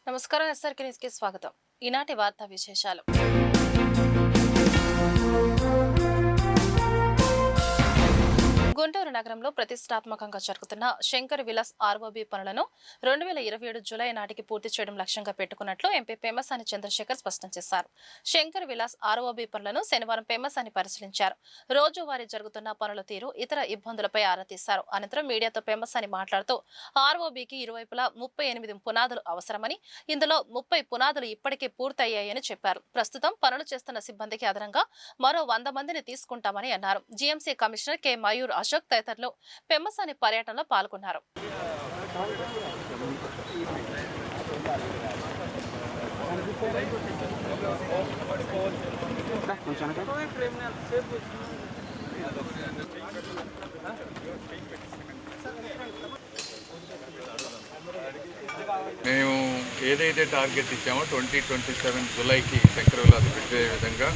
నమస్కారం SRK news కి స్వాగతం. ఈనాటి వార్తా విశేషాలు. గుంటూరు నగరంలో ప్రతిష్టాత్మకంగా జరుగుతున్న శంకర్ విలాస్ ఆర్ఓబి పనులను 2027 జూలై నాటికి పూర్తి చేయడం లక్ష్యంగా పెట్టుకున్నట్లు ఎంపీ పెమ్మసాని చంద్రశేఖర్ స్పష్టం చేశారు. శంకర్ విలాస్ ఆర్ఓబి పనులను శనివారం పెమ్మసాని పరిశీలించారు. రోజువారీ జరుగుతున్న పనుల తీరు, ఇతర ఇబ్బందులపై ఆరా తీశారు. అనంతరం మీడియాతో పెమ్మసాని మాట్లాడుతూ ఆర్ఓబికి ఇరువైపులా 38 పునాదులు అవసరమని, ఇందులో 30 పునాదులు ఇప్పటికే పూర్తయ్యాయని చెప్పారు. ప్రస్తుతం పనులు చేస్తున్న సిబ్బందికి అదనంగా మరో 100 మందిని తీసుకుంటామని అన్నారు. GMC commissioner K Mayur Ashok తదితరులు పెమ్మసాని పర్యటనలో పాల్గొన్నారు. మేము ఏదైతే టార్గెట్ ఇచ్చామో 2027 జూలైకి శంకర్ విలాస్ పెట్టే విధంగా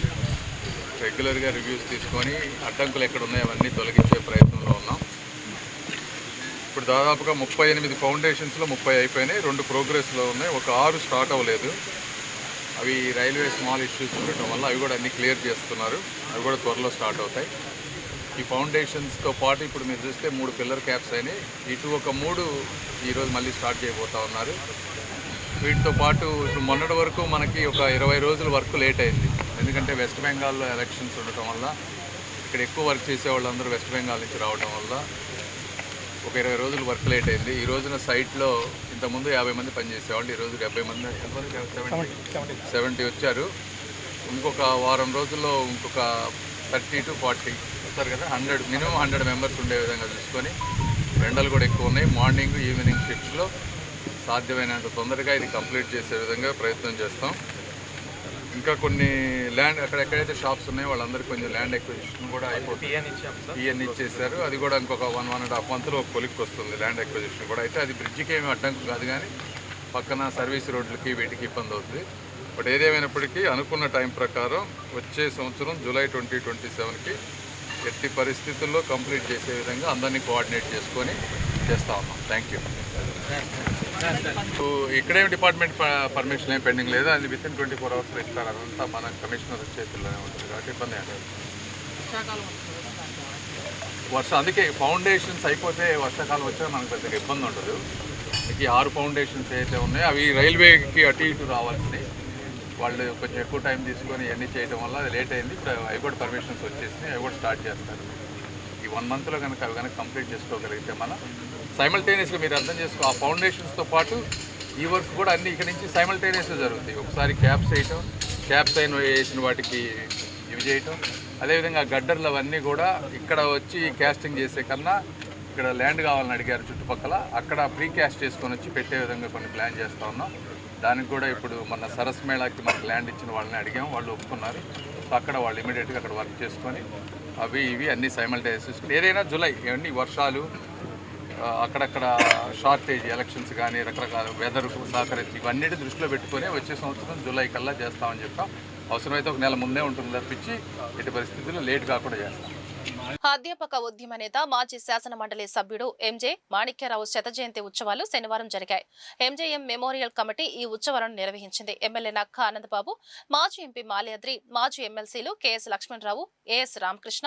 రెగ్యులర్గా రివ్యూస్ తీసుకొని అడ్డంకులు ఎక్కడ ఉన్నాయో అవన్నీ తొలగించే ప్రయత్నంలో ఉన్నాం. ఇప్పుడు దాదాపుగా 38 ఫౌండేషన్స్లో 30 అయిపోయినాయి, 2 ప్రోగ్రెస్లో ఉన్నాయి, ఒక 6 స్టార్ట్ అవ్వలేదు. అవి రైల్వే స్మాల్ ఇష్యూస్ ఉండటం వల్ల అవి కూడా అన్నీ క్లియర్ చేస్తున్నారు. అవి కూడా త్వరలో స్టార్ట్ అవుతాయి. ఈ ఫౌండేషన్స్తో పాటు ఇప్పుడు మీరు చూస్తే 3 పిల్లర్ క్యాప్స్ అయినాయి. ఇటు ఒక 3 ఈరోజు మళ్ళీ స్టార్ట్ చేయబోతా ఉన్నారు. వీటితో పాటు ఇప్పుడు మొన్నటి వరకు మనకి ఒక 20 రోజుల వర్క్ లేట్ అయింది. ఎందుకంటే వెస్ట్ బెంగాల్లో ఎలక్షన్స్ ఉండటం వల్ల ఇక్కడ ఎక్కువ వర్క్ చేసే వాళ్ళందరూ వెస్ట్ బెంగాల్ నుంచి రావడం వల్ల ఒక 20 రోజులు వర్క్ లేట్ అయింది. ఈ రోజున సైట్లో ఇంతకుముందు 50 మంది పనిచేసేవాళ్ళు, ఈరోజు 70 మంది 70 వచ్చారు. ఇంకొక వారం రోజుల్లో ఇంకొక 30 to 40 వస్తారు కదా, మినిమం 100 మెంబర్స్ ఉండే విధంగా చూసుకొని, ఎండలు కూడా ఎక్కువ ఉన్నాయి. మార్నింగ్ ఈవినింగ్ షిఫ్ట్స్లో సాధ్యమైనంత తొందరగా ఇది కంప్లీట్ చేసే విధంగా ప్రయత్నం చేస్తాం. ఇంకా కొన్ని ల్యాండ్ ఎక్కడెక్కడైతే షాప్స్ ఉన్నాయో వాళ్ళందరికీ కొంచెం ల్యాండ్ ఎక్విజిషన్ కూడా అయిపోతుంది. ఈఎన్ ఇచ్చేసారు. అది కూడా ఇంకొక 1.5 మంత్లో ఒక కొలిక్కి వస్తుంది ల్యాండ్ ఎక్విజిషన్ కూడా. అయితే అది బ్రిడ్జికి ఏమి అడ్డంకు కాదు, కానీ పక్కన సర్వీస్ రోడ్లకి వీటికి ఇబ్బంది అవుతుంది. బట్ ఏదేమైనప్పటికీ అనుకున్న టైం ప్రకారం వచ్చే సంవత్సరం జూలై 2027కి ఎట్టి పరిస్థితుల్లో కంప్లీట్ చేసే విధంగా అందరినీ కోఆర్డినేట్ చేసుకొని చేస్తూ ఉన్నాం. Thank you. ఇక్కడేమి డిపార్ట్మెంట్ పర్మిషన్ ఏం పెండింగ్ లేదు, అది వితిన్ 24 అవర్స్లో ఇస్తారు. అదంతా మన కమిషనర్ చేతుల్లోనే ఉంటుంది కాబట్టి ఇబ్బంది ఏం లేదు. అందుకే ఫౌండేషన్స్ అయిపోతే వర్షాకాలం వచ్చే మనకు పెద్దగా ఇబ్బంది ఉండదు. మీకు 6 ఫౌండేషన్స్ అయితే ఉన్నాయో అవి రైల్వేకి అటు ఇటు రావాల్సింది. వాళ్ళు కొంచెం ఎక్కువ టైం తీసుకొని ఇవన్నీ చేయడం వల్ల అది లేట్ అయింది. ఇప్పుడు అవి కూడా పర్మిషన్స్ వచ్చేసి అవి కూడా స్టార్ట్ చేస్తారు. ఈ 1 మంత్లో కనుక అవి కనుక కంప్లీట్ చేసుకోగలిగితే మనం సైమల్టేనియస్గా మీరు అర్థం చేసుకో, ఆ ఫౌండేషన్స్తో పాటు ఈ వర్క్ కూడా అన్నీ ఇక్కడ నుంచి సైమల్టేనియస్గా జరుగుతాయి. ఒకసారి క్యాప్స్ వేసిన వాటికి ఇవి చేయటం, అదేవిధంగా గడ్డర్లు అవన్నీ కూడా ఇక్కడ వచ్చి క్యాస్టింగ్ చేసే కన్నా ఇక్కడ ల్యాండ్ కావాలని అడిగారు చుట్టుపక్కల, అక్కడ ప్రీ క్యాస్ట్ చేసుకొని వచ్చి పెట్టే విధంగా కొన్ని ప్లాన్ చేస్తూ ఉన్నాం. దానికి కూడా ఇప్పుడు మన సరస్ మేళాకి మనకు ల్యాండ్ ఇచ్చిన వాళ్ళని అడిగాం, వాళ్ళు ఒప్పుకున్నారు. సో అక్కడ వాళ్ళు ఇమీడియట్గా అక్కడ వర్క్ చేసుకొని అవి ఇవి అన్నీ సైమల్టేనియస్ చేసుకుని ఏదైనా జూలై ఇవన్నీ వర్షాలు అక్కడక్కడ షార్టేజ్ ఎలక్షన్స్ కానీ రకరకాల వెదర్ సహకరించి ఇవన్నిటి దృష్టిలో పెట్టుకొని వచ్చే సంవత్సరం జూలై కల్లా చేస్తామని చెప్పాం. అవసరమైతే ఒక నెల ముందే ఉంటుంది తప్పించి ఎట్టి పరిస్థితుల్లో లేట్ కాకుండా చేస్తాం. అధ్యాపక ఉద్యమ నేత మాజీ శాసన మండలి సభ్యుడు ఎంజే మాణిక్యరావు శత జయంతి ఉత్సవాలు శనివారం జరిగాయి. ఎంజేఎం మెమోరియల్ కమిటీ ఈ ఉత్సవాలను నిర్వహించింది. ఎమ్మెల్యే నక్క ఆనందబాబు, మాజీ ఎంపీ మాల్యాద్రి, మాజీ ఎమ్మెల్సీలు KS Lakshmanarao, AS Ramakrishna,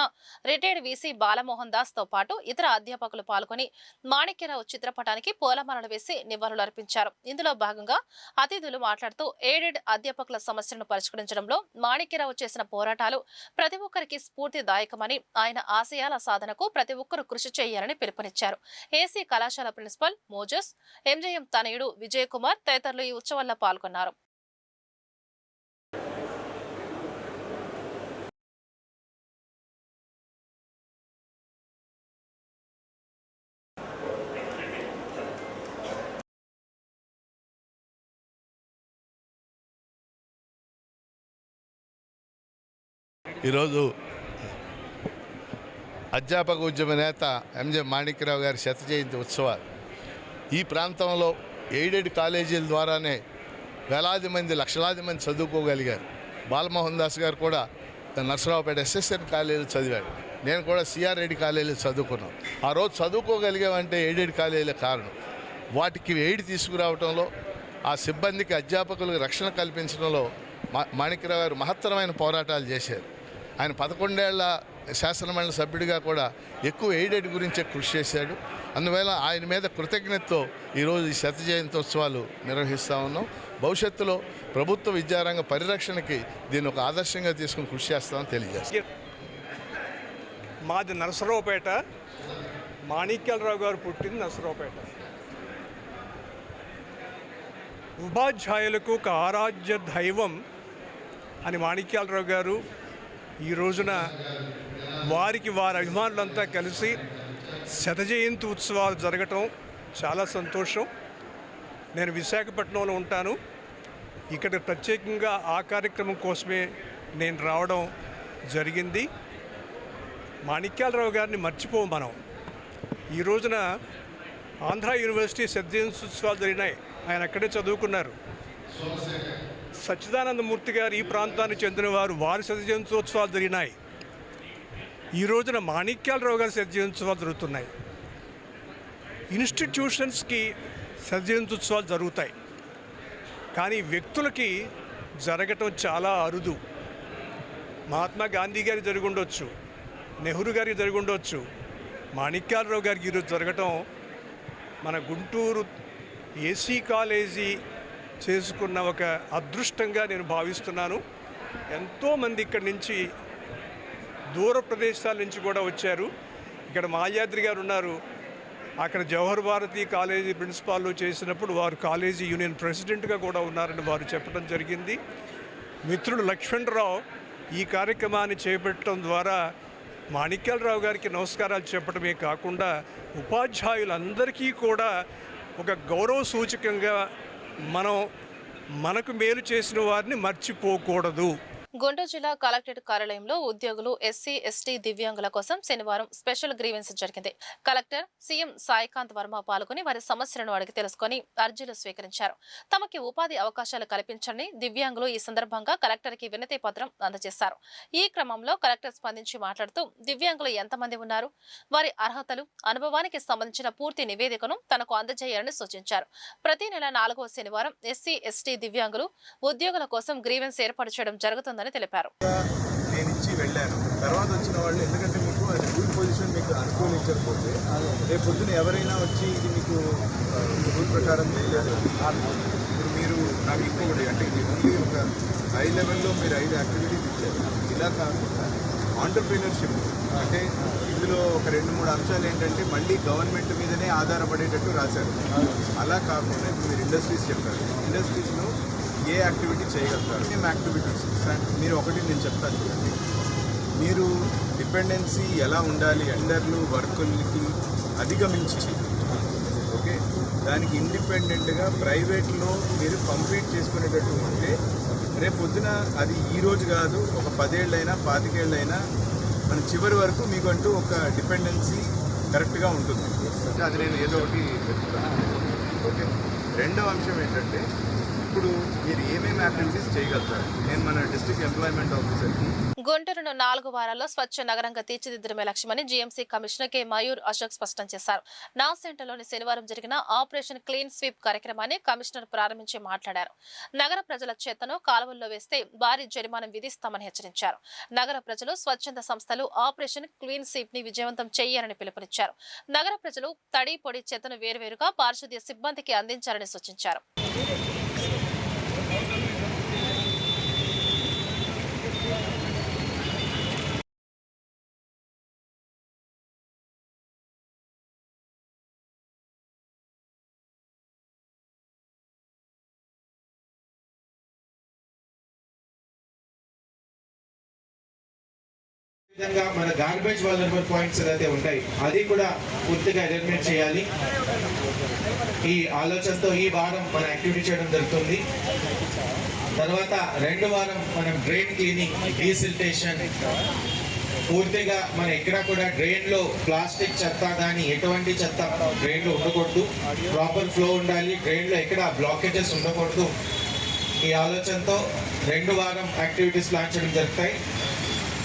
retired VC Balamohan Das తో పాటు ఇతర అధ్యాపకులు పాల్గొని మాణిక్యరావు చిత్రపటానికి పూలమాలలు వేసి నివాళులర్పించారు. ఇందులో భాగంగా అతిథులు మాట్లాడుతూ ఎయిడెడ్ అధ్యాపకుల సమస్యలను పరిష్కరించడంలో మాణిక్యరావు చేసిన పోరాటాలు ప్రతి ఒక్కరికి స్ఫూర్తిదాయకమని, ఆయన ఆశయాల సాధనకు ప్రతి ఒక్కరూ కృషి చేయాలని పిలుపునిచ్చారు. ఏసీ కళాశాల ప్రిన్సిపల్ మోజస్, ఎంజేఎం తనయుడు విజయ్ కుమార్ తదితరులు ఈ ఉత్సవాల్లో పాల్గొన్నారు. ఈరోజు అధ్యాపక ఉద్యమ నేత ఎంజే మాణిక్యరావు గారి శత జయంతి ఉత్సవాలు ఈ ప్రాంతంలో ఎయిడెడ్ కాలేజీల ద్వారానే వేలాది మంది లక్షలాది మంది చదువుకోగలిగారు. బాలమోహన్ దాస్ గారు కూడా నర్సరావుపేట ఎస్ఎస్ఎన్ కాలేజీలో చదివాడు. నేను కూడా సిఆర్ రెడ్డి కాలేజీలో చదువుకున్నాను. ఆ రోజు చదువుకోగలిగామంటే ఎయిడెడ్ కాలేజీల కారణం. వాటికి ఎయిడ్ తీసుకురావడంలో ఆ సిబ్బందికి అధ్యాపకులకు రక్షణ కల్పించడంలో మాణిక్యరావు గారు మహత్తరమైన పోరాటాలు చేశారు. ఆయన 11 ఏళ్ల శాసనమండలి సభ్యుడిగా కూడా ఎక్కువ ఎయిడెడ్ గురించే కృషి చేశాడు. అందువల్ల ఆయన మీద కృతజ్ఞతతో ఈరోజు ఈ శత జయంతోత్సవాలు నిర్వహిస్తూ ఉన్నాం. భవిష్యత్తులో ప్రభుత్వ విద్యారంగ పరిరక్షణకి దీన్ని ఒక ఆదర్శంగా తీసుకుని కృషి చేస్తామని తెలియజేస్తాం. మాది నరసరావుపేట. మాణిక్యాలరావు గారు పుట్టింది నరసరావుపేట. ఉపాధ్యాయులకు ఒక ఆరాధ్య దైవం అని మాణిక్యాలరావు గారు ఈ రోజున వారి అభిమానులంతా కలిసి శత జయంతి ఉత్సవాలు జరగటం చాలా సంతోషం. నేను విశాఖపట్నంలో ఉంటాను. ఇక్కడ ప్రత్యేకంగా ఆ కార్యక్రమం కోసమే నేను రావడం జరిగింది. మాణిక్యాలరావు గారిని మర్చిపోం మనం. ఈ రోజున ఆంధ్ర యూనివర్సిటీ శత జయంతి ఉత్సవాలు జరిగినాయి. ఆయన అక్కడే చదువుకున్నారు. సచ్చిదానందమూర్తి గారు ఈ ప్రాంతానికి చెందినవారు. వారి శత జయంత్యోత్సవాలు జరిగినాయి. ఈ రోజున మాణిక్యాలరావు గారి శత జయంత్యోత్సవాలు జరుగుతున్నాయి. ఇన్స్టిట్యూషన్స్కి శత జయంత్యోత్సవాలు జరుగుతాయి, కానీ వ్యక్తులకి జరగటం చాలా అరుదు. మహాత్మా గాంధీ గారికి జరిగి ఉండొచ్చు, నెహ్రూ గారికి జరిగి ఉండొచ్చు, మాణిక్యాలరావు గారికి ఈరోజు జరగటం మన గుంటూరు ఏసీ కాలేజీ చేసుకున్న ఒక అదృష్టంగా నేను భావిస్తున్నాను. ఎంతోమంది ఇక్కడి నుంచి దూర ప్రదేశాల నుంచి కూడా వచ్చారు. ఇక్కడ మాల్యాద్రి గారు ఉన్నారు. అక్కడ జవహర్ భారతి కాలేజీ ప్రిన్సిపాల్లో చేసినప్పుడు వారు కాలేజీ యూనియన్ ప్రెసిడెంట్గా కూడా ఉన్నారని వారు చెప్పడం జరిగింది. మిత్రుడు లక్ష్మణరావు ఈ కార్యక్రమాన్ని చేపట్టడం ద్వారా మాణిక్యాలరావు గారికి నమస్కారాలు చెప్పడమే కాకుండా ఉపాధ్యాయులందరికీ కూడా ఒక గౌరవ సూచకంగా మనకు మేలు చేసిన వారిని మర్చిపోకూడదు. గుంటూరు జిల్లా కలెక్టరేట్ కార్యాలయంలో ఉద్యోగులు ఎస్సీ ఎస్టీ దివ్యాంగుల కోసం శనివారం స్పెషల్ గ్రీవెన్స్ జరిగింది. కలెక్టర్ సీఎం సాయికాంత్ వర్మ పాల్గొని వారి సమస్యలను అడిగి తెలుసుకుని అర్జీలు స్వీకరించారు. తమకి ఉపాధి అవకాశాలు కల్పించని దివ్యాంగులు ఈ సందర్భంగా కలెక్టర్ కి వినతి పత్రం అందజేశారు. ఈ క్రమంలో కలెక్టర్ స్పందించి మాట్లాడుతూ దివ్యాంగులు ఎంతమంది ఉన్నారు, వారి అర్హతలు, అనుభవానికి సంబంధించిన పూర్తి నివేదికను తనకు అందజేయాలని సూచించారు. ప్రతి నెల 4వ శనివారం ఎస్సీ ఎస్టీ దివ్యాంగులు ఉద్యోగుల కోసం గ్రీవెన్స్ ఏర్పాటు చేయడం జరుగుతుందని తెలిపారు. నేను ఇచ్చి వెళ్ళాను. తర్వాత వచ్చిన వాళ్ళు ఎందుకంటే మీకు అది రూల్ పొజిషన్ మీకు అనుకూలించకపోతే రేపు పొద్దున ఎవరైనా వచ్చి ఇది మీకు రూల్ ప్రకారం చేయలేదు, ఇప్పుడు మీరు నాకు ఇంకొకటి అంటే ఓన్లీ ఒక హై లెవెల్లో మీరు 5 యాక్టివిటీస్ ఇచ్చారు. ఇలా కాకుండా ఆంటర్ప్రీనర్షిప్ అంటే ఇందులో ఒక 2-3 అంశాలు ఏంటంటే మళ్ళీ గవర్నమెంట్ మీదనే ఆధారపడేటట్టు రాశారు. అలా కాకుండా ఇప్పుడు మీరు ఇండస్ట్రీస్ చెప్పారు. ఇండస్ట్రీస్లో ఏ యాక్టివిటీ చేయగలుగుతారు? ఏం యాక్టివిటీస్ మీరు ఒకటి నేను చెప్తాను చూడండి. మీరు డిపెండెన్సీ ఎలా ఉండాలి, అండర్లు వర్కులకి అధిగమించి ఓకే దానికి ఇండిపెండెంట్గా ప్రైవేట్లో మీరు కంప్లీట్ చేసుకునేటట్టు ఉంటే రేపు పొద్దున అది ఈరోజు కాదు, ఒక 10 ఏళ్ళైనా 25 ఏళ్ళైనా మన చివరి వరకు మీకంటూ ఒక డిపెండెన్సీ కరెక్ట్గా ఉంటుంది. అది నేను ఏదో ఒకటి చెప్తాను. ఓకే, రెండవ అంశం ఏంటంటే ఇప్పుడు మీరు ఏమేమి యాక్టివిటీస్ చేయగలుగుతారు? నేను మన డిస్ట్రిక్ట్ ఎంప్లాయ్మెంట్ ఆఫీసర్కి గుంటూరును 4 వారాల్లో స్వచ్ఛ నగరంగా తీర్చిదిద్దడమే లక్ష్యమని GMC commissioner K Mayur Ashok స్పష్టం చేశారు. నా సెంటర్లోని శనివారం జరిగిన ఆపరేషన్ క్లీన్ స్వీప్ కార్యక్రమాన్ని కమిషనర్ ప్రారంభించి మాట్లాడారు. నగర ప్రజల చెత్తను కాలువల్లో వేస్తే భారీ జరిమానా విధిస్తామని హెచ్చరించారు. నగర ప్రజలు, స్వచ్ఛంద సంస్థలు ఆపరేషన్ క్లీన్ స్వీప్ ని విజయవంతం చేయాలని పిలుపునిచ్చారు. నగర ప్రజలు తడి పొడి చెత్తను వేరువేరుగా పారిశుద్ధ్య సిబ్బందికి అందించాలని సూచించారు. విధంగా మన గార్బేజ్ వల్నరబుల్ పాయింట్స్ ఏదైతే ఉంటాయి అది కూడా పూర్తిగా ఎలిమినేట్ చేయాలి. ఈ ఆలోచనతో ఈ వారం మన యాక్టివిటీ చేయడం జరుగుతుంది. తర్వాత 2వ వారం మనం డ్రైన్ క్లీనింగ్, డీసిల్టేషన్, పూర్తిగా మన ఎక్కడ కూడా డ్రైన్లో ప్లాస్టిక్ చెత్త కానీ ఎటువంటి చెత్త డ్రైన్లో ఉండకూడదు. ప్రాపర్ ఫ్లో ఉండాలి. డ్రైన్లో ఎక్కడ బ్లాకేజెస్ ఉండకూడదు. ఈ ఆలోచనతో 2వ వారం యాక్టివిటీస్ ప్లాన్ చేయడం జరుగుతాయి.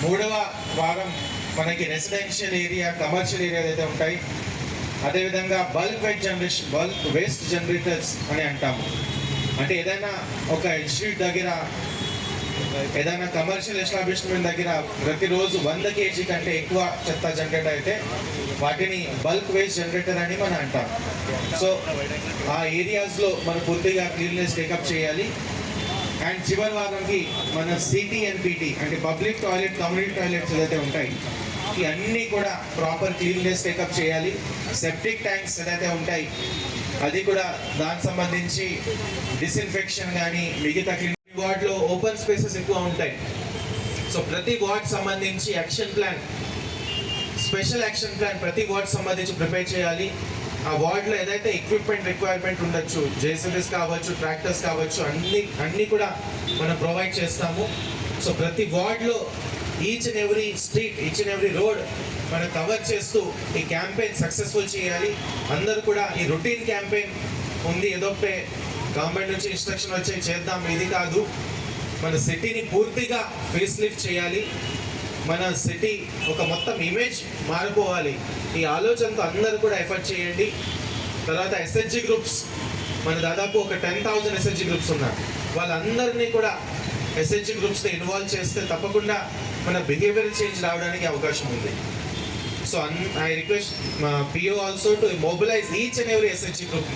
3వ వారం మనకి రెసిడెన్షియల్ ఏరియా, కమర్షియల్ ఏరియా ఏదైతే ఉంటాయి, అదేవిధంగా బల్క్ వేస్ట్ జనరేటర్స్ అని అంటాము. అంటే ఏదైనా ఒక ఇన్స్టిట్యూట్ దగ్గర, ఏదైనా కమర్షియల్ ఎస్టాబ్లిష్మెంట్ దగ్గర ప్రతిరోజు 100 kg కంటే ఎక్కువ చెత్త జనరేట్ అయితే వాటిని బల్క్ వేస్ట్ జనరేటర్ అని మనం అంటాం. సో ఆ ఏరియాస్లో మనం పూర్తిగా క్లీన్లెస్ టేకప్ చేయాలి. అండ్ చివరి వారంకి మన CTNPT అంటే పబ్లిక్ టాయిలెట్, కమ్యూనిటీ టాయిలెట్స్ ఏదైతే ఉంటాయి ఈ అన్నీ కూడా ప్రాపర్ క్లీన్లెస్ టేకప్ చేయాలి. సెప్టిక్ ట్యాంక్స్ ఏదైతే ఉంటాయి అది కూడా దానికి సంబంధించి డిస్ఇన్ఫెక్షన్ కానీ మిగతా క్లీన్. వార్డ్లో ఓపెన్ స్పేసెస్ ఎక్కువ ఉంటాయి. సో ప్రతి వార్డ్ సంబంధించి action plan, special action plan ప్రతి వార్డ్ సంబంధించి ప్రిపేర్ చేయాలి. ఆ వార్డ్లో ఏదైతే ఎక్విప్మెంట్ రిక్వైర్మెంట్ ఉండొచ్చు, జేసీబీస్ కావచ్చు, ట్రాక్టర్స్ కావచ్చు, అన్నీ కూడా మనం ప్రొవైడ్ చేస్తాము. సో ప్రతి వార్డ్లో each and every street, each and every road మనం కవర్ చేస్తూ ఈ క్యాంపెయిన్ సక్సెస్ఫుల్ చేయాలి. అందరూ కూడా ఈ రొటీన్ క్యాంపెయిన్ ఉంది, ఏదో గవర్నమెంట్ నుంచి ఇన్స్ట్రక్షన్ వచ్చి చేద్దాం ఇది కాదు. మన సిటీని పూర్తిగా ఫేస్ లిఫ్ట్ చేయాలి. మన సిటీ ఒక మొత్తం ఇమేజ్ మారిపోవాలి. ఈ ఆలోచనతో అందరూ కూడా ఎఫర్ట్ చేయండి. తర్వాత SHG గ్రూప్స్, మన దాదాపు ఒక 10,000 SHG గ్రూప్స్ ఉన్నారు. వాళ్ళందరినీ కూడా SHG గ్రూప్స్తో ఇన్వాల్వ్ చేస్తే తప్పకుండా మన బిహేవియర్ చేంజ్ రావడానికి అవకాశం ఉంది. So I request PO also to mobilise each and every SHG group.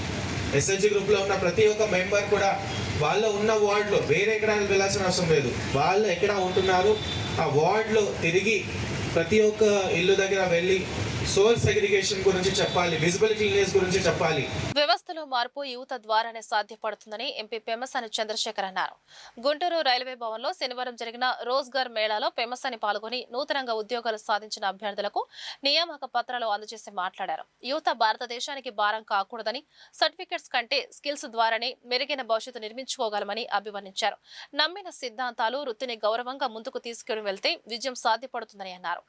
SHG గ్రూప్లో ఉన్న ప్రతి ఒక్క మెంబర్ కూడా వాళ్ళు ఉన్న వార్డులో వేరే ఎక్కడ వెళ్ళాల్సిన అవసరం లేదు. వాళ్ళు ఎక్కడ ఉంటున్నారు ఆ వార్డులో తిరిగి ప్రతి ఒక్క ఇల్లు దగ్గర వెళ్ళి సోర్స్ సెగ్రిగేషన్ గురించి చెప్పాలి, విజిబుల్ క్లీన్లీనెస్ గురించి చెప్పాలి. వ్యవస్థలో మార్పు యువత ద్వారానే సాధ్యపడుతుందని ఎంపీ పెమ్మసాని చంద్రశేఖర్ అన్నారు. గుంటూరు రైల్వే భవన్లో శనివారం జరిగిన రోజ్గార్ మేళాలో పెమ్మసాని పాల్గొని నూతనంగా ఉద్యోగాలు సాధించిన అభ్యర్థులకు నియామక పత్రాలు అందజేసి మాట్లాడారు. యువత భారతదేశానికి భారం కాకూడదని, సర్టిఫికెట్స్ కంటే స్కిల్స్ ద్వారానే మెరుగైన భవిష్యత్తు నిర్మించుకోగలమని అభివర్ణించారు. నమ్మిన సిద్ధాంతాలు, వృత్తిని గౌరవంగా ముందుకు తీసుకుని వెళ్తే విజయం సాధ్యపడుతుందని అన్నారు.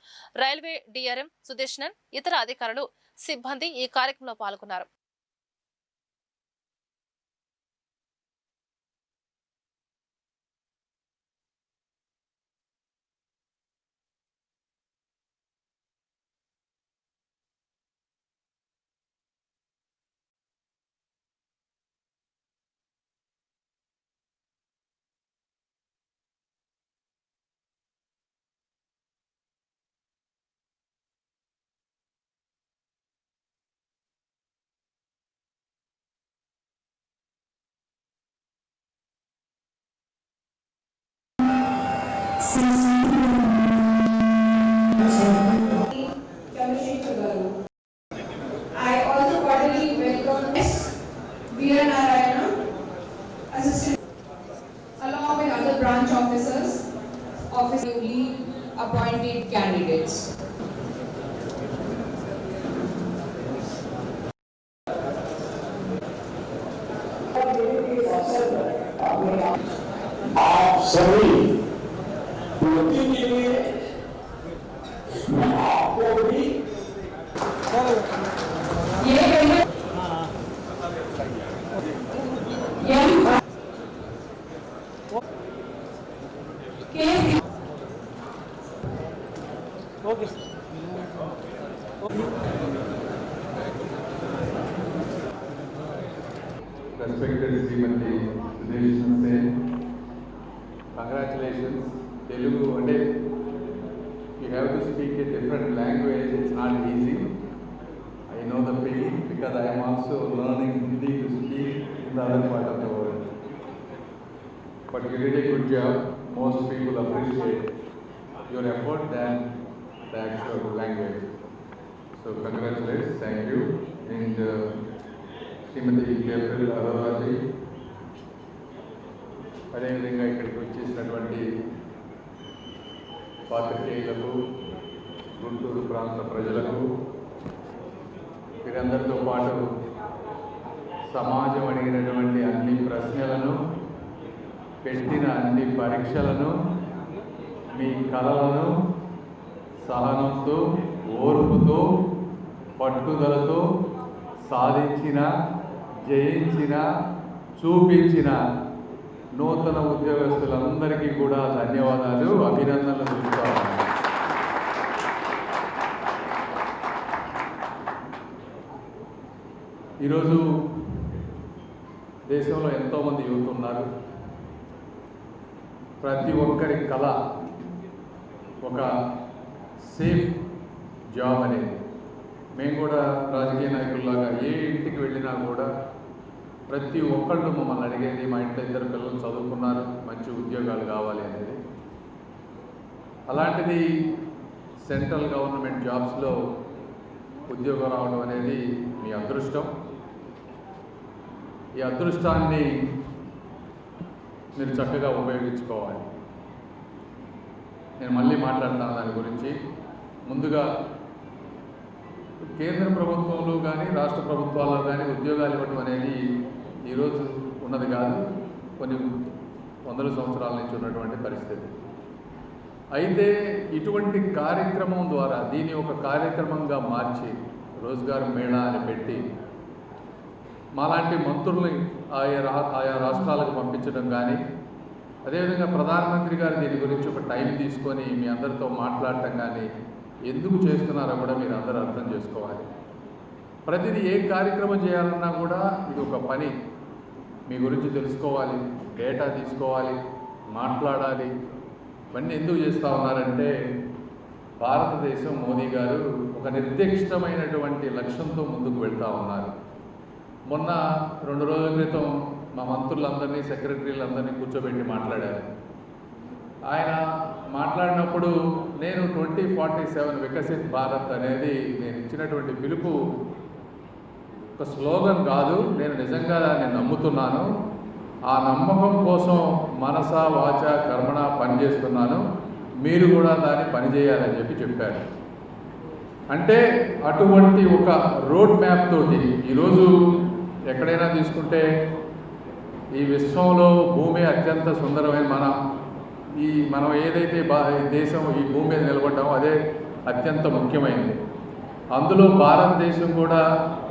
రైల్వే DRM సుదేష్నన్, ఇతర అధికారులు, సిబ్బంది ఈ కార్యక్రమంలో పాల్గొన్నారు. I also cordially welcome S. Veera Narayana, Assistant, along with other branch officers, newly appointed candidates. आप सभी वृत्ति के लिए मैं आपको भी Respected Srimati Sudesh Sen, congratulations. Telugu, అంటే you have to speak a different language. It's not easy. I know the pain because I am also learning Hindi to speak in the other part of the world. But you did a good job. Most people appreciate your effort than the actual language. So congratulations. Thank you. And Shrimati April అరోరాజీ, అదేవిధంగా ఇక్కడికి వచ్చేసినటువంటి పాత్రికేయులకు, గుంటూరు ప్రాంత ప్రజలకు, వీరందరితో పాటు సమాజం అడిగినటువంటి అన్ని ప్రశ్నలను, పెట్టిన అన్ని పరీక్షలను, మీ కళలను సహనంతో, ఓర్పుతో, పట్టుదలతో సాధించిన, జయించిన, చూపించిన నూతన ఉద్యోగస్తులందరికీ కూడా ధన్యవాదాలు, అభినందనలు తెలుపుతాను. ఈరోజు దేశంలో ఎంతోమంది యువత ఉన్నారు. ప్రతి ఒక్కరి కళ ఒక సేఫ్ జాబ్ అనేది. మేము కూడా రాజకీయ నాయకుల్లాగా ఏ ఇంటికి వెళ్ళినా కూడా ప్రతి ఒక్కళ్ళు మమ్మల్ని అడిగేది, మా ఇంట్లో 2 పిల్లలు చదువుకున్నారు, మంచి ఉద్యోగాలు కావాలి అనేది. అలాంటిది సెంట్రల్ గవర్నమెంట్ జాబ్స్లో ఉద్యోగం రావడం అనేది మీ అదృష్టం. ఈ అదృష్టాన్ని మీరు చక్కగా ఉపయోగించుకోవాలి. నేను మళ్ళీ మాట్లాడతాను దాని గురించి. ముందుగా కేంద్ర ప్రభుత్వంలో కానీ రాష్ట్ర ప్రభుత్వాల్లో కానీ ఉద్యోగాలు ఇవ్వడం అనేది ఈరోజు ఉన్నది కాదు, కొన్ని వందల సంవత్సరాల నుంచి ఉన్నటువంటి పరిస్థితి. అయితే ఇటువంటి కార్యక్రమం ద్వారా దీన్ని ఒక కార్యక్రమంగా మార్చి రోజ్గార్ మేళా అని పెట్టి మాలాంటి మంత్రుల్ని ఆయా రాష్ట్రాలకు పంపించడం కానీ, అదేవిధంగా ప్రధానమంత్రి గారు దీని గురించి ఒక టైం తీసుకొని మీ అందరితో మాట్లాడటం కానీ ఎందుకు చేస్తున్నారో కూడా మీరు అందరూ అర్థం చేసుకోవాలి. ప్రతిదీ ఏ కార్యక్రమం చేయాలన్నా కూడా ఇది ఒక పని. మీ గురించి తెలుసుకోవాలి, డేటా తీసుకోవాలి, మాట్లాడాలి. ఇవన్నీ ఎందుకు చేస్తూ ఉన్నారంటే భారతదేశం మోదీ గారు ఒక నిర్దిష్టమైనటువంటి లక్ష్యంతో ముందుకు వెళ్తూ ఉన్నారు. మొన్న 2 రోజుల క్రితం మా మంత్రులందరినీ, సెక్రటరీలందరినీ కూర్చోబెట్టి మాట్లాడారు. ఆయన మాట్లాడినప్పుడు నేను 2047 వికసిత్ భారత్ అనేది నేను ఇచ్చినటువంటి పిలుపు ఒక స్లోగన్ కాదు, నేను నిజంగా దాన్ని నమ్ముతున్నాను. ఆ నమ్మకం కోసం మనస వాచ కర్మణ పనిచేస్తున్నాను, మీరు కూడా దాన్ని పనిచేయాలని చెప్పారు. అంటే అటువంటి ఒక రోడ్ మ్యాప్ తోటి ఈరోజు ఎక్కడైనా తీసుకుంటే ఈ విశ్వంలో భూమి అత్యంత సుందరమైన మనం ఏదైతే దేశం ఈ భూమి మీద నిలబడ్డామో అదే అత్యంత ముఖ్యమైనది. అందులో భారతదేశం కూడా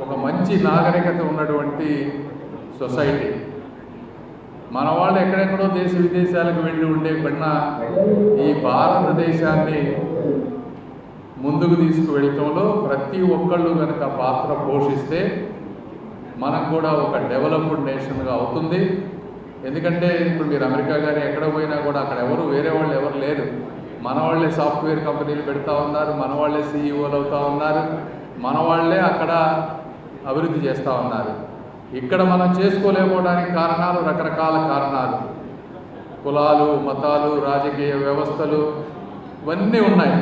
ఒక మంచి నాగరికత ఉన్నటువంటి సొసైటీ. మన వాళ్ళు ఎక్కడెక్కడో దేశ విదేశాలకు వెళ్ళి ఉండే కన్నా ఈ భారతదేశాన్ని ముందుకు తీసుకువెళ్ళటంలో ప్రతి ఒక్కళ్ళు కనుక పాత్ర పోషిస్తే మనం కూడా ఒక డెవలప్డ్ నేషన్గా అవుతుంది. ఎందుకంటే ఇప్పుడు మీరు అమెరికా కానీ ఎక్కడ పోయినా కూడా అక్కడ వేరే వాళ్ళు ఎవరు లేరు. మన వాళ్ళే సాఫ్ట్వేర్ కంపెనీలు పెడతా ఉన్నారు, మన వాళ్ళే సీఈఓలు అవుతూ ఉన్నారు, మన వాళ్ళే అక్కడ అభివృద్ధి చేస్తూ ఉన్నారు. ఇక్కడ మనం చేసుకోలేకపోవడానికి కారణాలు రకరకాల కారణాలు, కులాలు, మతాలు, రాజకీయ వ్యవస్థలు ఇవన్నీ ఉన్నాయి.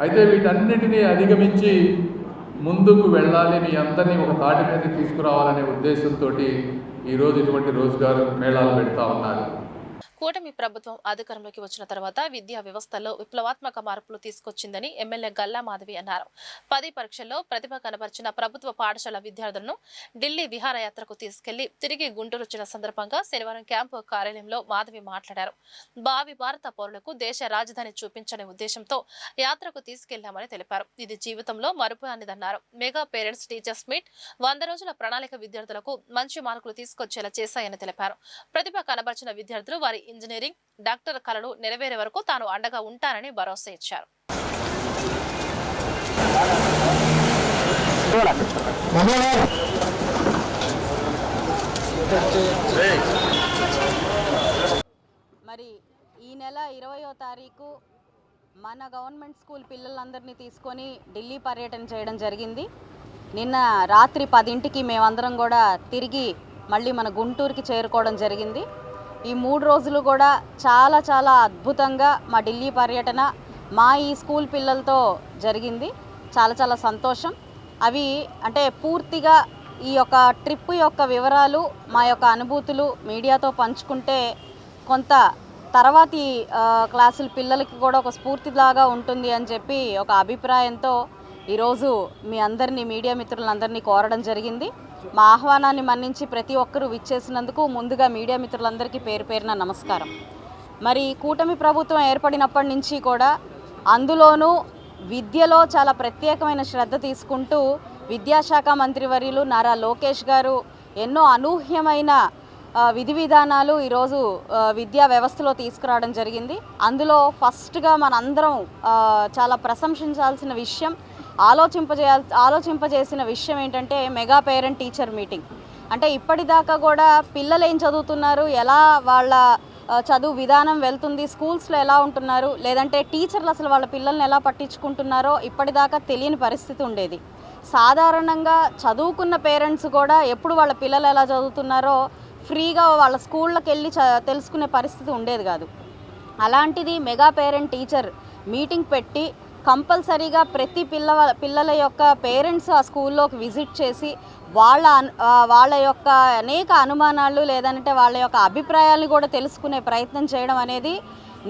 అయితే వీటన్నిటినీ అధిగమించి ముందుకు వెళ్ళాలి, మీ అందరినీ ఒక తాటి మీద తీసుకురావాలనే ఉద్దేశంతో ఈరోజు ఇటువంటి రోజ్గార్ మేళాలు పెడతా ఉన్నారు. కూటమి ప్రభుత్వం అధికారంలోకి వచ్చిన తర్వాత విద్యా వ్యవస్థలో విప్లవాత్మక మార్పులు తీసుకొచ్చిందని ఎమ్మెల్యే గల్లా మాధవి అన్నారు. 10 పరీక్షల్లో ప్రతిభ కనబర్చిన ప్రభుత్వ పాఠశాల విద్యార్థులను ఢిల్లీ విహారయాత్రకు తీసుకెళ్లి తిరిగి గుంటూరు వచ్చిన సందర్భంగా శనివారం క్యాంపు కార్యాలయంలో మాధవి మాట్లాడారు. భావి భారత పౌరులకు దేశ రాజధాని చూపించనే ఉద్దేశంతో యాత్రకు తీసుకెళ్లామని తెలిపారు. ఇది జీవితంలో మరుపురానిదన్నారు. మెగా పేరెంట్స్ టీచర్స్ మీట్ 100 రోజుల ప్రణాళిక విద్యార్థులకు మంచి మార్కులు తీసుకొచ్చేలా చేశాయని తెలిపారు. ప్రతిభ కనబర్చిన విద్యార్థులు వారి ఇంజనీరింగ్, డాక్టర్ కలలు నెరవేరే వరకు తాను అండగా ఉంటానని భరోసా ఇచ్చారు. మరి ఈ నెల 20వ తారీఖు మన గవర్నమెంట్ స్కూల్ పిల్లలందరినీ తీసుకొని ఢిల్లీ పర్యటన చేయడం జరిగింది. నిన్న రాత్రి 10ంటికి మేమందరం కూడా తిరిగి మళ్ళీ మన గుంటూరుకి చేరుకోవడం జరిగింది. ఈ 3 రోజులు కూడా చాలా చాలా అద్భుతంగా మా ఢిల్లీ పర్యటన మా ఈ స్కూల్ పిల్లలతో జరిగింది. చాలా చాలా సంతోషం. అవి అంటే పూర్తిగా ఈ యొక్క ట్రిప్ యొక్క వివరాలు, మా యొక్క అనుభూతులు మీడియాతో పంచుకుంటే కొంత తర్వాతి క్లాసుల పిల్లలకి కూడా ఒక స్ఫూర్తిలాగా ఉంటుంది అని చెప్పి ఒక అభిప్రాయంతో ఈరోజు మీ అందరినీ, మీడియా మిత్రులందరినీ కోరడం జరిగింది. మా ఆహ్వానాన్ని మన్నించి ప్రతి ఒక్కరూ విచ్చేసినందుకు ముందుగా మీడియా మిత్రులందరికీ పేరు పేరున నమస్కారం. మరి కూటమి ప్రభుత్వం ఏర్పడినప్పటి నుంచి కూడా అందులోనూ విద్యలో చాలా ప్రత్యేకమైన శ్రద్ధ తీసుకుంటూ విద్యాశాఖ మంత్రివర్యులు నారా లోకేష్ గారు ఎన్నో అనూహ్యమైన విధి విధానాలు ఈరోజు విద్యా వ్యవస్థలో తీసుకురావడం జరిగింది. అందులో ఫస్ట్గా మనందరం చాలా ప్రశంసించాల్సిన విషయం, ఆలోచింపజేసిన విషయం ఏంటంటే మెగా పేరెంట్ టీచర్ మీటింగ్. అంటే ఇప్పటిదాకా కూడా పిల్లలు ఏం చదువుతున్నారు, ఎలా వాళ్ళ చదువు విధానం వెళ్తుంది, స్కూల్స్లో ఎలా ఉంటున్నారు, లేదంటే టీచర్లు అసలు వాళ్ళ పిల్లల్ని ఎలా పట్టించుకుంటున్నారో ఇప్పటిదాకా తెలియని పరిస్థితి ఉండేది. సాధారణంగా చదువుకున్న పేరెంట్స్ కూడా ఎప్పుడు వాళ్ళ పిల్లలు ఎలా చదువుతున్నారో ఫ్రీగా వాళ్ళ స్కూళ్ళకి వెళ్ళి తెలుసుకునే పరిస్థితి ఉండేది కాదు. అలాంటిది మెగా పేరెంట్ టీచర్ మీటింగ్ పెట్టి కంపల్సరీగా ప్రతి పిల్లల యొక్క పేరెంట్స్ ఆ స్కూల్లోకి విజిట్ చేసి వాళ్ళ యొక్క అనేక అనుమానాలు లేదంటే వాళ్ళ యొక్క అభిప్రాయాలను కూడా తెలుసుకునే ప్రయత్నం చేయడం అనేది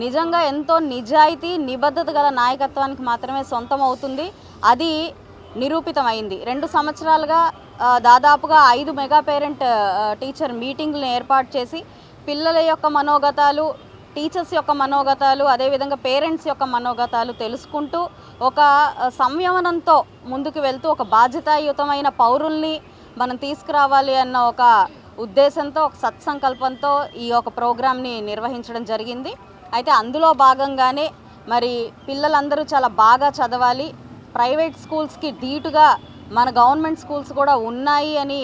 నిజంగా ఎంతో నిజాయితీ నిబద్ధత గల నాయకత్వానికి మాత్రమే సొంతం అవుతుంది. అది నిరూపితమైంది. 2 సంవత్సరాలుగా దాదాపుగా 5 మెగా పేరెంట్ టీచర్ మీటింగ్లను ఏర్పాటు చేసి పిల్లల యొక్క మనోగతాలు, టీచర్స్ యొక్క మనోగతాలు, అదేవిధంగా పేరెంట్స్ యొక్క మనోగతాలు తెలుసుకుంటూ ఒక సంయమనంతో ముందుకు వెళ్తూ ఒక బాధ్యతాయుతమైన పౌరుల్ని మనం తీసుకురావాలి అన్న ఒక ఉద్దేశంతో, ఒక సత్సంకల్పంతో ఈ ఒక ప్రోగ్రామ్ని నిర్వహించడం జరిగింది. అయితే అందులో భాగంగానే మరి పిల్లలందరూ చాలా బాగా చదవాలి, ప్రైవేట్ స్కూల్స్కి ధీటుగా మన గవర్నమెంట్ స్కూల్స్ కూడా ఉన్నాయి అని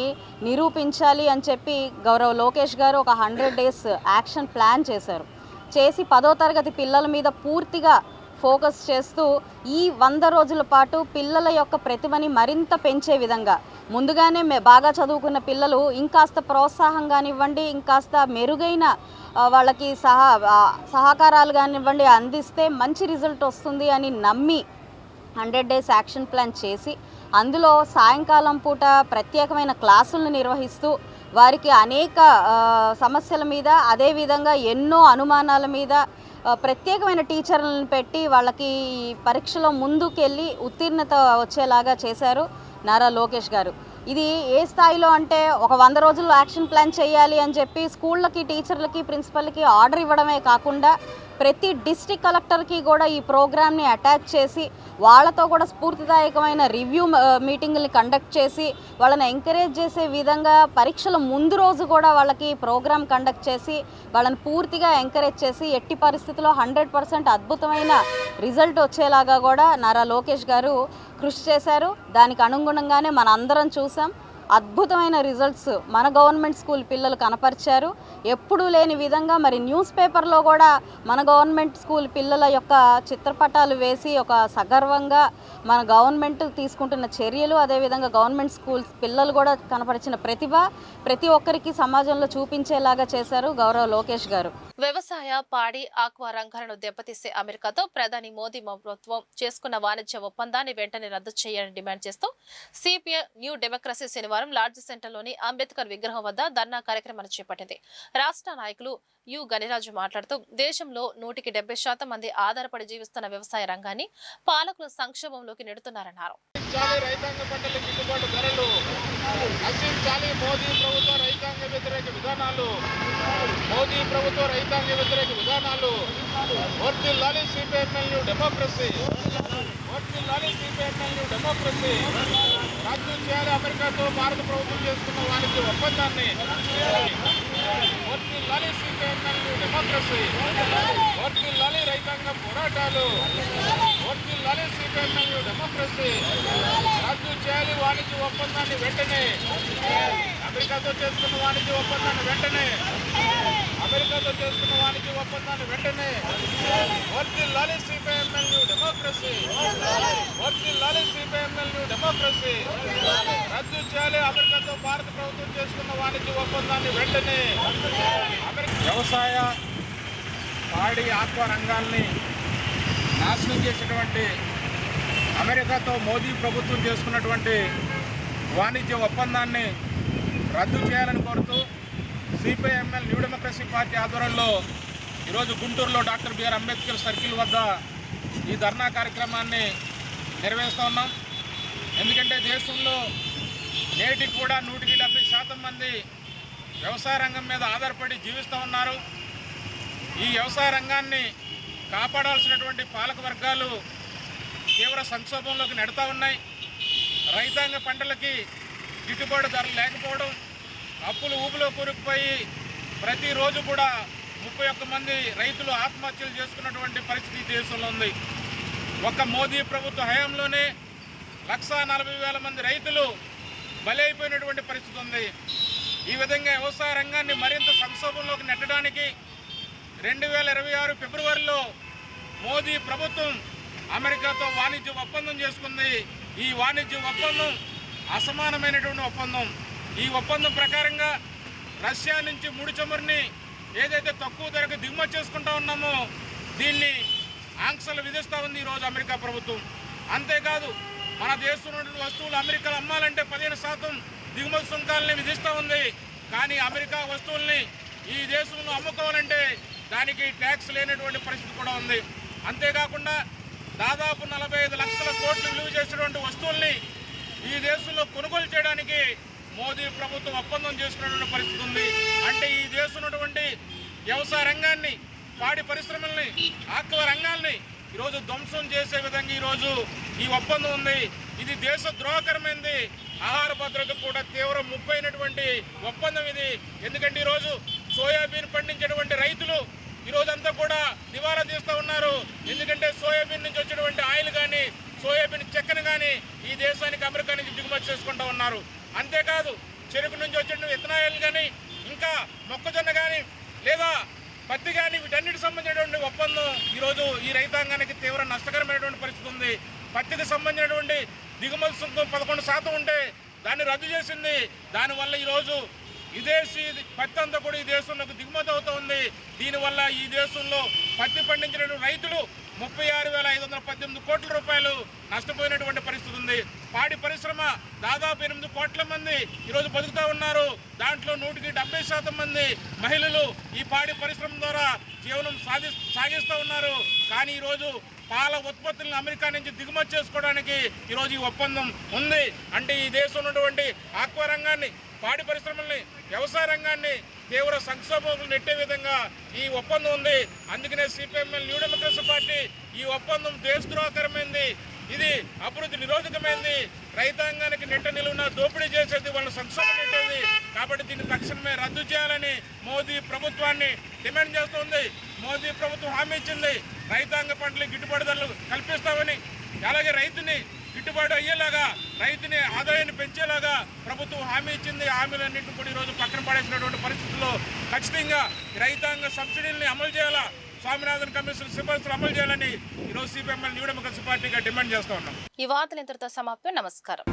నిరూపించాలి అని చెప్పి గౌరవ్ లోకేష్ గారు ఒక 100 days యాక్షన్ ప్లాన్ చేసి 10వ తరగతి పిల్లల మీద పూర్తిగా ఫోకస్ చేస్తూ ఈ 100 రోజుల పాటు పిల్లల యొక్క ప్రతిభని మరింత పెంచే విధంగా ముందుగానే బాగా చదువుకున్న పిల్లలు ఇంకాస్త ప్రోత్సాహం కానివ్వండి, ఇంకాస్త మెరుగైన వాళ్ళకి సహకారాలు కానివ్వండి అందిస్తే మంచి రిజల్ట్ వస్తుంది అని నమ్మి 100 days యాక్షన్ ప్లాన్ చేసి అందులో సాయంకాలం పూట ప్రత్యేకమైన క్లాసులను నిర్వహిస్తూ వారికి అనేక సమస్యల మీద, అదేవిధంగా ఎన్నో అనుమానాల మీద ప్రత్యేకమైన టీచర్లను పెట్టి వాళ్ళకి పరీక్షలో ముందుకెళ్ళి ఉత్తీర్ణత వచ్చేలాగా చేశారు నారా లోకేష్ గారు. ఇది ఏ స్థాయిలో అంటే ఒక 100 రోజుల్లో యాక్షన్ ప్లాన్ చేయాలి అని చెప్పి స్కూళ్ళకి, టీచర్లకి, ప్రిన్సిపల్కి ఆర్డర్ ఇవ్వడమే కాకుండా ప్రతి డిస్ట్రిక్ట్ కలెక్టర్కి కూడా ఈ ప్రోగ్రామ్ని అటాచ్ చేసి వాళ్ళతో కూడా స్ఫూర్తిదాయకమైన రివ్యూ మీటింగ్ని కండక్ట్ చేసి వాళ్ళని ఎంకరేజ్ చేసే విధంగా పరీక్షల ముందు రోజు కూడా వాళ్ళకి ప్రోగ్రామ్ కండక్ట్ చేసి వాళ్ళని పూర్తిగా ఎంకరేజ్ చేసి ఎట్టి పరిస్థితుల్లో 100% అద్భుతమైన రిజల్ట్ వచ్చేలాగా కూడా నారా లోకేష్ గారు కృషి చేశారు. దానికి అనుగుణంగానే మన అందరం చూసాం. అద్భుతమైన రిజల్ట్స్ మన గవర్నమెంట్ స్కూల్ పిల్లలు కనపరిచారు. ఎప్పుడూ లేని విధంగా మరి న్యూస్ పేపర్లో కూడా మన గవర్నమెంట్ స్కూల్ పిల్లల యొక్క చిత్రపటాలు వేసి ఒక సగర్వంగా మన గవర్నమెంట్ తీసుకుంటున్న చర్యలు, అదేవిధంగా గవర్నమెంట్ స్కూల్స్ పిల్లలు కూడా కనపరిచిన ప్రతిభ ప్రతి ఒక్కరికి సమాజంలో చూపించేలాగా చేశారు గౌరవ్ లోకేష్ గారు. వ్యవసాయ, పాడి, ఆక్వా రంగాలను దెబ్బతీసే అమెరికాతో ప్రధాని మోదీ ప్రభుత్వం చేసుకున్న వాణిజ్య ఒప్పందాన్ని వెంటనే రద్దు చేయాలని డిమాండ్ చేస్తూ సిపిఐ న్యూ డెమోక్రసీ శనివారం లార్జ్ సెంటర్లోని అంబేద్కర్ విగ్రహం వద్ద ధర్నా కార్యక్రమాన్ని చేపట్టింది. రాష్ట్ర నాయకులు యు గణిరాజు మాట్లాడుతూ దేశంలో 170% మంది ఆధారపడి జీవిస్తున్న వ్యవసాయ రంగాన్ని పాలకులు సంక్షోభంలోకి నెడుతున్నారన్నారు. రైతాంగ పంటల గిట్టుబాటు ధరలు, నశించాలి మోదీ ప్రభుత్వ రైతాంగ వ్యతిరేక విధానాలు, మోదీ ప్రభుత్వ రైతాంగ వ్యతిరేక విధానాలు, వర్ధిల్లాలి సిపిఎంఎల్ న్యూ డెమోక్రసీ, వర్ధిల్లాలి సిపిఎంఎల్ న్యూ డెమోక్రసీ, రద్దు చేయాలి అమెరికాతో భారత ప్రభుత్వం చేసుకున్న వాణిజ్య ఒప్పందాన్ని, వర్ధిల్లాలి సిపిఎంఎల్ న్యూ డెమోక్రసీ, వర్ధిల్లాలి రైతాంగ పోరాటాలు, వర్ధిల్లాలి సిపిఎంఎల్ న్యూ డెమోక్రసీ, రద్దు చేయాలి వాణిజ్య ఒప్పందాన్ని వెంటనే, అమెరికాతో చేసుకున్న వాణిజ్య ఒప్పందాన్ని వెంటనే, అమెరికాతో చేసుకున్న వాణిజ్య ఒప్పందాన్ని వెంటనే, వర్ధిల్లాలి సిపిఎంఎల్ న్యూ డెమోక్రసీ, వర్ధిల్లాలి సిపిఎంఎల్ న్యూ డెమోక్రసీ, రద్దు చేయాలి అమెరికాతో భారత ప్రభుత్వం చేసుకున్న వాణిజ్య ఒప్పందాన్ని వెంటనే. వ్యవసాయ, పాడి, ఆక్వా రంగాల్ని నాశనం చేసినటువంటి అమెరికాతో మోదీ ప్రభుత్వం చేసుకున్నటువంటి వాణిజ్య ఒప్పందాన్ని రద్దు చేయాలని కోరుతూ సిపిఐఎంఎల్ న్యూ డెమోక్రసీ పార్టీ ఆధ్వర్యంలో ఈరోజు గుంటూరులో డాక్టర్ బిఆర్ అంబేద్కర్ సర్కిల్ వద్ద ఈ ధర్నా కార్యక్రమాన్ని నిర్వహిస్తూ ఉన్నాం. ఎందుకంటే దేశంలో నేటికి కూడా 170% మంది వ్యవసాయ రంగం మీద ఆధారపడి జీవిస్తూ ఉన్నారు. ఈ వ్యవసాయ రంగాన్ని కాపాడాల్సినటువంటి పాలక వర్గాలు తీవ్ర సంక్షోభంలోకి నెడతా ఉన్నాయి. రైతాంగ పంటలకి గిట్టుబాటు ధరలు లేకపోవడం, అప్పులు ఊపులో కూరుకుపోయి ప్రతిరోజు కూడా 31 మంది రైతులు ఆత్మహత్యలు చేసుకున్నటువంటి పరిస్థితి దేశంలో ఉంది. ఒక్క మోదీ ప్రభుత్వ హయాంలోనే 1,40,000 మంది రైతులు బలైపోయినటువంటి పరిస్థితి ఉంది. ఈ విధంగా వ్యవసాయ రంగాన్ని మరింత సంక్షోభంలోకి నెట్టడానికి 2026 ఫిబ్రవరిలో మోదీ ప్రభుత్వం అమెరికాతో వాణిజ్య ఒప్పందం చేసుకుంది. ఈ వాణిజ్య ఒప్పందం అసమానమైనటువంటి ఒప్పందం. ఈ ఒప్పందం ప్రకారంగా రష్యా నుంచి ముడి చమురుని ఏదైతే తక్కువ ధరకు దిగుమతి చేసుకుంటా ఉన్నామో దీన్ని ఆంక్షలు విధిస్తూ ఉంది ఈరోజు అమెరికా ప్రభుత్వం. అంతేకాదు మన దేశంలో వస్తువులు అమెరికాలో అమ్మాలంటే 15% దిగుమతి సుంకాలని విధిస్తూ ఉంది. కానీ అమెరికా వస్తువుల్ని ఈ దేశంలో అమ్ముకోవాలంటే దానికి ట్యాక్స్ లేనటువంటి పరిస్థితి కూడా ఉంది. అంతేకాకుండా దాదాపు 45 లక్షల కోట్లు విలువ చేసినటువంటి వస్తువుల్ని ఈ దేశంలో కొనుగోలు చేయడానికి మోదీ ప్రభుత్వం ఒప్పందం చేసుకున్నటువంటి పరిస్థితి ఉంది. అంటే ఈ దేశం ఉన్నటువంటి వ్యవసాయ రంగాన్ని, పాడి పరిశ్రమల్ని, ఆక్వా రంగాల్ని ఈరోజు ధ్వంసం చేసే విధంగా ఈరోజు ఈ ఒప్పందం ఉంది. ఇది దేశ ద్రోహకరమైనది, ఆహార భద్రత కూడా తీవ్ర ముప్పైనటువంటి ఒప్పందం ఇది. ఎందుకంటే ఈరోజు సోయాబీన్ పండించేటువంటి రైతులు ఈరోజంతా కూడా దివాలా తీస్తూ ఉన్నారు. ఎందుకంటే సోయాబీన్ నుంచి వచ్చేటువంటి ఆయిల్ కానీ, సోయాబీన్ చెక్కను కానీ ఈ దేశానికి అమెరికా నుంచి దిగుమతి చేసుకుంటూ ఉన్నారు. అంతేకాదు చెరుకు నుంచి వచ్చేటువంటి ఇథనాయిల్ కానీ, ఇంకా మొక్కజొన్న కానీ, లేదా పత్తి కానీ, వీటన్నిటికి సంబంధించినటువంటి ఒప్పందం ఈరోజు ఈ రైతాంగానికి తీవ్ర నష్టకరమైనటువంటి పరిస్థితి ఉంది. పత్తికి సంబంధించినటువంటి దిగుమతి సుంకం 11% ఉంటే దాన్ని రద్దు చేసింది. దానివల్ల ఈరోజు విదేశీ పత్తి అంతా కూడా ఈ దేశంలోకి దిగుమతి అవుతూ ఉంది. దీనివల్ల ఈ దేశంలో పత్తి పండించినటువంటి రైతులు 36,518 కోట్ల రూపాయలు నష్టపోయినటువంటి పరిస్థితి ఉంది. పాడి పరిశ్రమ దాదాపు 8 కోట్ల మంది ఈరోజు బతుకుతూ ఉన్నారు. దాంట్లో 170% మంది మహిళలు ఈ పాడి పరిశ్రమ ద్వారా జీవనం సాగిస్తూ ఉన్నారు. కానీ ఈరోజు పాల ఉత్పత్తులను అమెరికా నుంచి దిగుమతి చేసుకోవడానికి ఈరోజు ఈ ఒప్పందం ఉంది. అంటే ఈ దేశం ఉన్నటువంటి ఆక్వా రంగాన్ని, పాడి పరిశ్రమల్ని, వ్యవసాయ రంగాన్ని తీవ్ర సంక్షోభంలో నెట్టే విధంగా ఈ ఒప్పందం ఉంది. అందుకనే సిపిఎంఎల్ న్యూ డెమోక్రసీ పార్టీ ఈ ఒప్పందం దేశద్రోహకరమైంది, ఇది అభివృద్ధి నిరోధకమైంది, రైతాంగానికి నెట్ట నిలువున దోపిడీ చేసేది, వాళ్ళ సంక్షోభం నెట్టేది. కాబట్టి దీన్ని తక్షణమే రద్దు చేయాలని మోదీ ప్రభుత్వాన్ని డిమాండ్ చేస్తుంది. మోదీ ప్రభుత్వం హామీ ఇచ్చింది, రైతాంగ పంటలకు గిట్టుబాటు ధరలు కల్పిస్తామని. అలాగే రైతుని గిట్టుబాటు అయ్యేలాగా, రైతుని ఆదాయాన్ని పెంచేలాగా ప్రభుత్వం హామీ ఇచ్చింది. హామీలన్నింటినీ కూడా ఈరోజు పక్కన పడేసినటువంటి పరిస్థితుల్లో ఖచ్చితంగా రైతాంగ సబ్సిడీలని అమలు చేయాలా, స్వామినాథన్ కమిషన్ సిఫార్సులు అమలు చేయాలని ఈరోజు సిపిఎంఎల్ న్యూ డెమోక్రసీ పార్టీగా డిమాండ్ చేస్తూ ఉన్నాం. ఈ వార్తలు ఇంతటితో సమాప్తం. నమస్కారం.